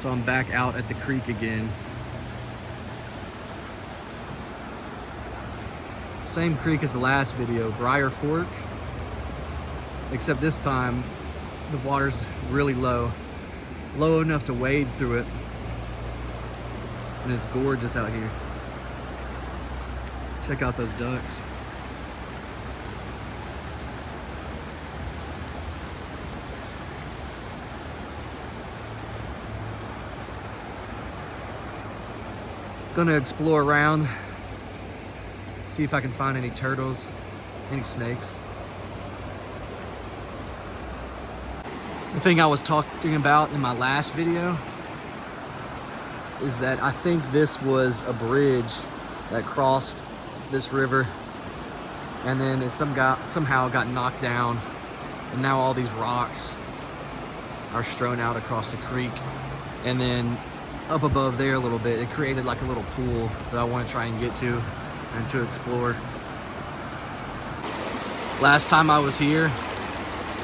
So I'm back out at the creek again. Same creek as the last video, Brier Fork. Except this time, the water's really low. Low enough to wade through it. And it's gorgeous out here. Check out those ducks. Gonna explore around, see if I can find any turtles, any snakes. The thing I was talking about in my last video is that I think this was a bridge that crossed this river, and then it somehow got knocked down, and now all these rocks are strewn out across the creek. And then up above there a little bit, it created like a little pool that I want to try and get to and to explore. Last time I was here,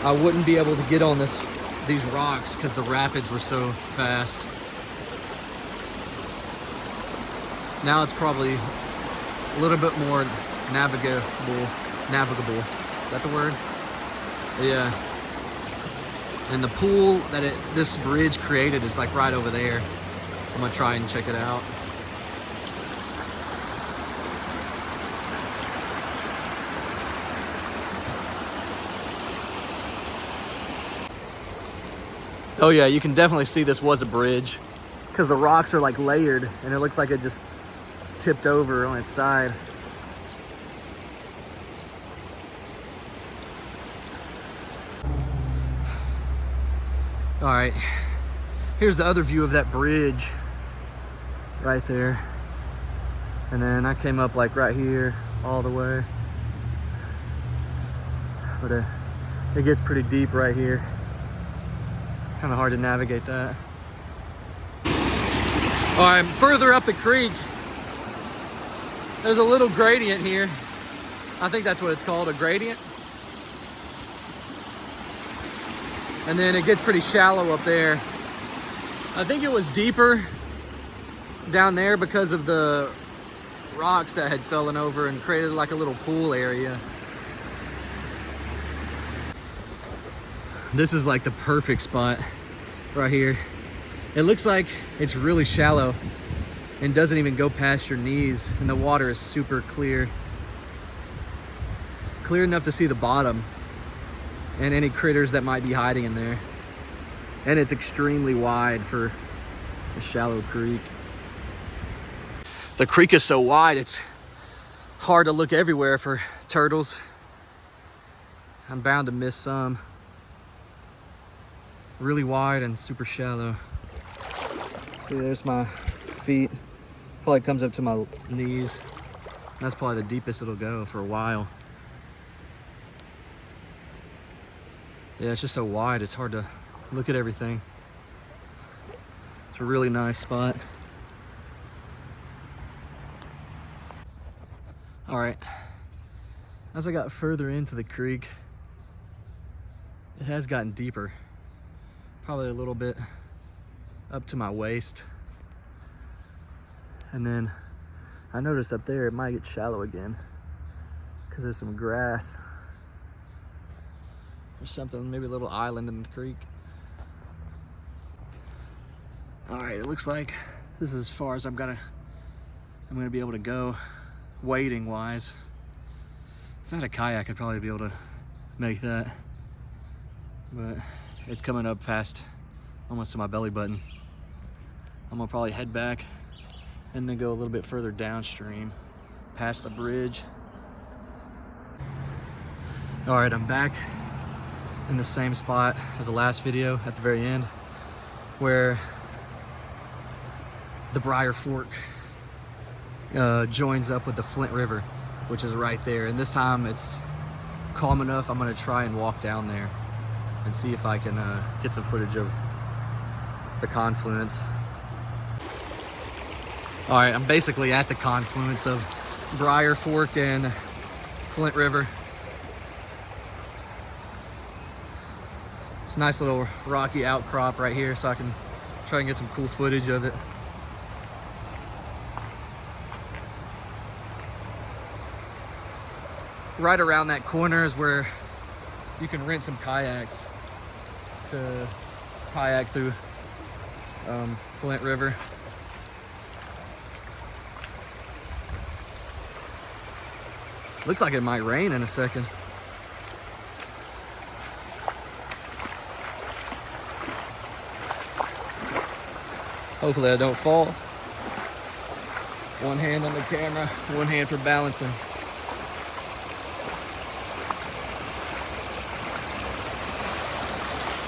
I wouldn't be able to get on these rocks because the rapids were so fast. Now it's probably a little bit more navigable. Is that the word? Yeah. And the pool that this bridge created is like right over there. I'm gonna try and check it out. Oh yeah, you can definitely see this was a bridge because the rocks are like layered and it looks like it just tipped over on its side. All right, here's the other view of that bridge right there. And then I came up like right here all the way. But it gets pretty deep right here. Kind of hard to navigate that. All right, further up the creek, there's a little gradient here. I think that's what it's called, a gradient. And then it gets pretty shallow up there. I think it was deeper down there because of the rocks that had fallen over and created like a little pool area. This is like the perfect spot right here. It looks like it's really shallow and doesn't even go past your knees, and the water is super clear. Clear enough to see the bottom and any critters that might be hiding in there. And it's extremely wide for a shallow creek. The creek is so wide, it's hard to look everywhere for turtles. I'm bound to miss some. Really wide and super shallow. See, there's my feet. Probably comes up to my knees. That's probably the deepest it'll go for a while. Yeah, it's just so wide, it's hard to look at everything. It's a really nice spot. All right, as I got further into the creek, it has gotten deeper. Probably a little bit up to my waist. And then I noticed up there it might get shallow again because there's some grass or something, maybe a little island in the creek. All right, it looks like this is as far as I'm gonna be able to go wading wise. If I had a kayak, I'd probably be able to make that, but it's coming up past almost to my belly button. I'm gonna probably head back and then go a little bit further downstream past the bridge. All right, I'm back in the same spot as the last video at the very end where the Brier Fork joins up with the Flint River, which is right there. And this time it's calm enough, I'm gonna try and walk down there and see if I can get some footage of the confluence. All right, I'm basically at the confluence of Brier Fork and Flint River. It's a nice little rocky outcrop right here, so I can Try and get some cool footage of it. Right around that corner is where you can rent some kayaks to kayak through Flint River. Looks like it might rain in a second. Hopefully I don't fall. One hand on the camera, one hand for balancing.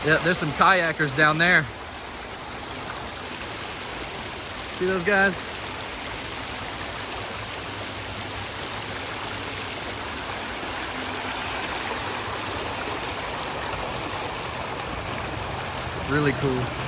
Yep, there's some kayakers down there. See those guys? Really cool.